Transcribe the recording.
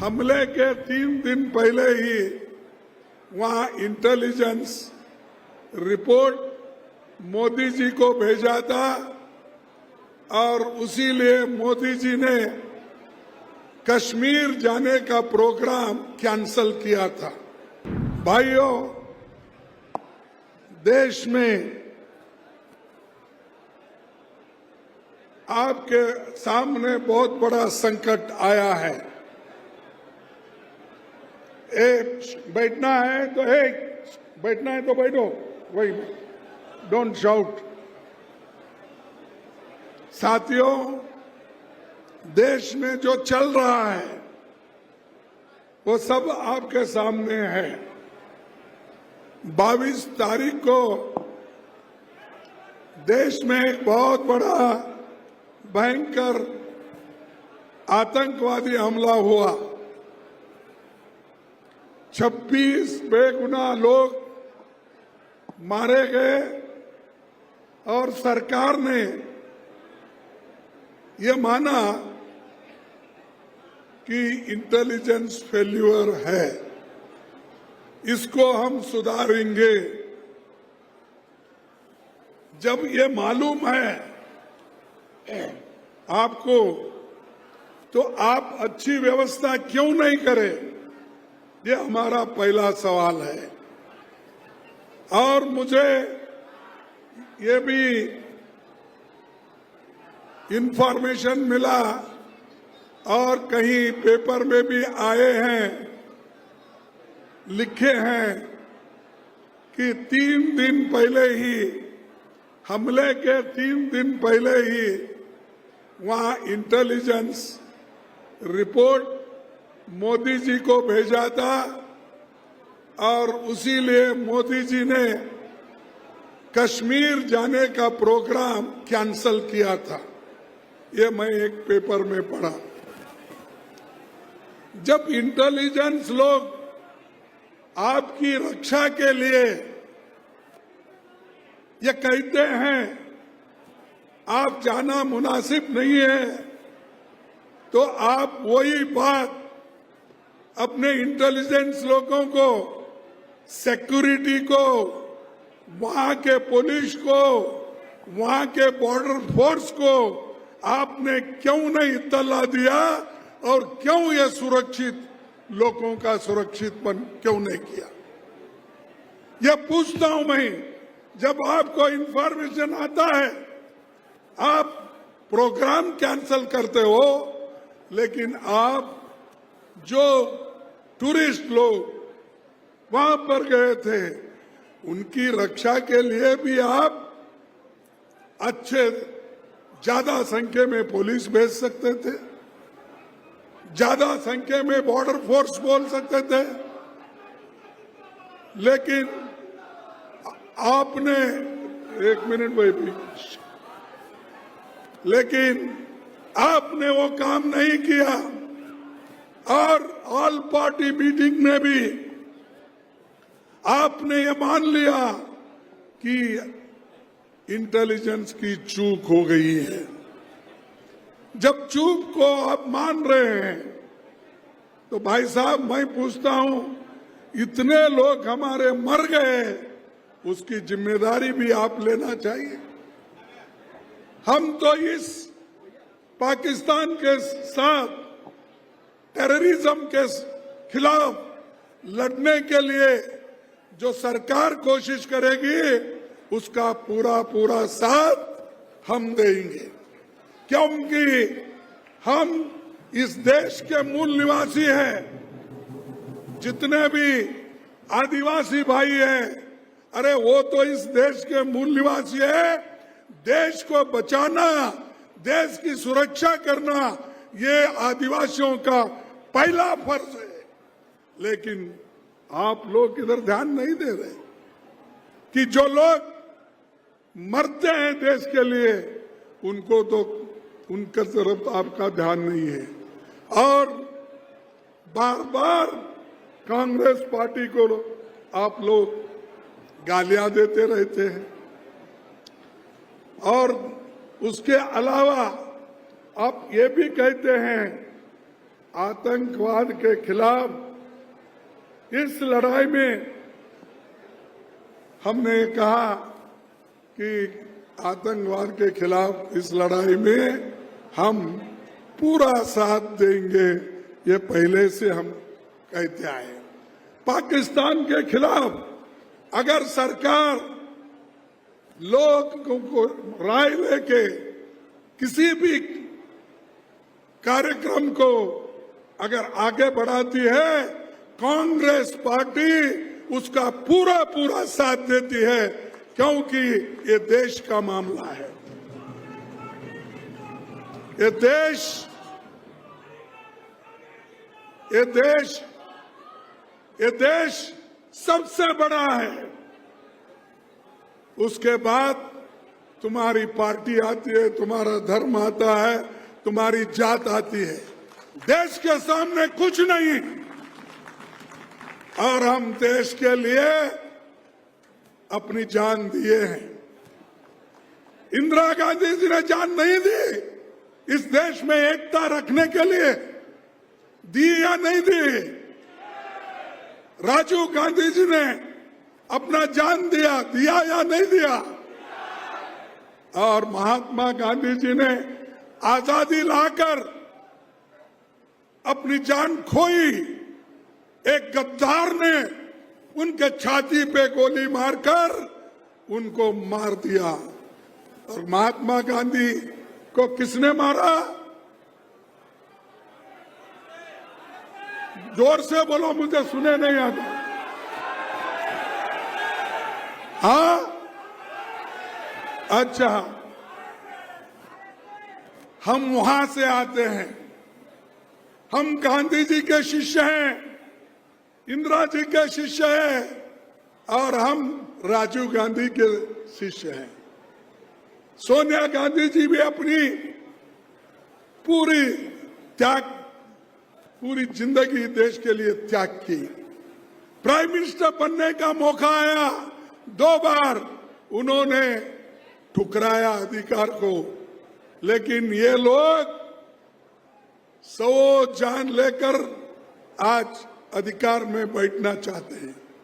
हमले के 3 दिन पहले ही वहां इंटेलिजेंस रिपोर्ट मोदी जी को भेजा था और उसी लिए मोदी जी ने कश्मीर जाने का प्रोग्राम कैंसल किया था। भाइयों, देश में आपके सामने बहुत बड़ा संकट आया है। बैठना है तो बैठो, वही डोंट शाउट। साथियों, देश में जो चल रहा है वो सब आपके सामने है। 22 तारीख को देश में एक बहुत बड़ा भयंकर आतंकवादी हमला हुआ। 26 बेगुनाह लोग मारे गए और सरकार ने ये माना कि इंटेलिजेंस फेल्यूर है, इसको हम सुधारेंगे। जब ये मालूम है आपको, तो आप अच्छी व्यवस्था क्यों नहीं करें? ये हमारा पहला सवाल है। और मुझे ये भी इंफॉर्मेशन मिला और कहीं पेपर में भी आए हैं, लिखे हैं कि 3 दिन पहले ही, हमले के 3 दिन पहले ही वहां इंटेलिजेंस रिपोर्ट मोदी जी को भेजा था और उसी लिए मोदी जी ने कश्मीर जाने का प्रोग्राम कैंसल किया था। ये मैं एक पेपर में पढ़ा। जब इंटेलिजेंस लोग आपकी रक्षा के लिए ये कहते हैं आप जाना मुनासिब नहीं है, तो आप वही बात अपने इंटेलिजेंस लोगों को, सिक्योरिटी को, वहां के पुलिस को, वहां के बॉर्डर फोर्स को आपने क्यों नहीं इत्तला दिया और क्यों ये सुरक्षित लोगों का सुरक्षितपन क्यों नहीं किया? ये पूछता हूं मैं। जब आपको इंफॉर्मेशन आता है आप प्रोग्राम कैंसल करते हो, लेकिन आप जो टूरिस्ट लोग वहां पर गए थे उनकी रक्षा के लिए भी आप अच्छे ज्यादा संख्या में पुलिस भेज सकते थे, ज्यादा संख्या में बॉर्डर फोर्स बोल सकते थे, लेकिन आपने एक मिनट भाई, लेकिन आपने वो काम नहीं किया। और ऑल पार्टी मीटिंग में भी आपने ये मान लिया कि इंटेलिजेंस की चूक हो गई है। जब चूक को आप मान रहे हैं तो भाई साहब मैं पूछता हूं, इतने लोग हमारे मर गए, उसकी जिम्मेदारी भी आप लेना चाहिए। हम तो इस पाकिस्तान के साथ टेररिज्म के खिलाफ लड़ने के लिए जो सरकार कोशिश करेगी उसका पूरा साथ हम देंगे, क्योंकि हम इस देश के मूल निवासी हैं। जितने भी आदिवासी भाई हैं, अरे वो तो इस देश के मूल निवासी है। देश को बचाना, देश की सुरक्षा करना, ये आदिवासियों का पहला फर्ज है। लेकिन आप लोग इधर ध्यान नहीं दे रहे कि जो लोग मरते हैं देश के लिए, उनको तो उनके तरफ आपका ध्यान नहीं है। और बार बार कांग्रेस पार्टी को आप लोग गालियां देते रहते हैं। और उसके अलावा आप ये भी कहते हैं आतंकवाद के खिलाफ इस लड़ाई में हमने कहा कि आतंकवाद के खिलाफ इस लड़ाई में हम पूरा साथ देंगे, ये पहले से हम कहते आए। पाकिस्तान के खिलाफ अगर सरकार लोगों को राय लेके किसी भी कार्यक्रम को अगर आगे बढ़ाती है, कांग्रेस पार्टी उसका पूरा पूरा साथ देती है, क्योंकि ये देश का मामला है। ये देश सबसे बड़ा है। उसके बाद तुम्हारी पार्टी आती है, तुम्हारा धर्म आता है, तुम्हारी जात आती है। देश के सामने कुछ नहीं। और हम देश के लिए अपनी जान दिए हैं। इंदिरा गांधी जी ने जान नहीं दी इस देश में एकता रखने के लिए, दी या नहीं दी? राजीव गांधी जी ने अपना जान दिया या नहीं दिया? और महात्मा गांधी जी ने आजादी लाकर अपनी जान खोई। एक गद्दार ने उनके छाती पे गोली मारकर उनको मार दिया। और महात्मा गांधी को किसने मारा? जोर से बोलो, मुझे सुने नहीं आता। हाँ, अच्छा, हम वहां से आते हैं। हम गांधी जी के शिष्य हैं, इंदिरा जी के शिष्य हैं, और हम राजीव गांधी के शिष्य हैं। सोनिया गांधी जी भी अपनी पूरी जिंदगी देश के लिए त्याग की। प्राइम मिनिस्टर बनने का मौका आया, 2 बार उन्होंने ठुकराया अधिकार को, लेकिन ये लोग 100 जान लेकर आज अधिकार में बैठना चाहते हैं।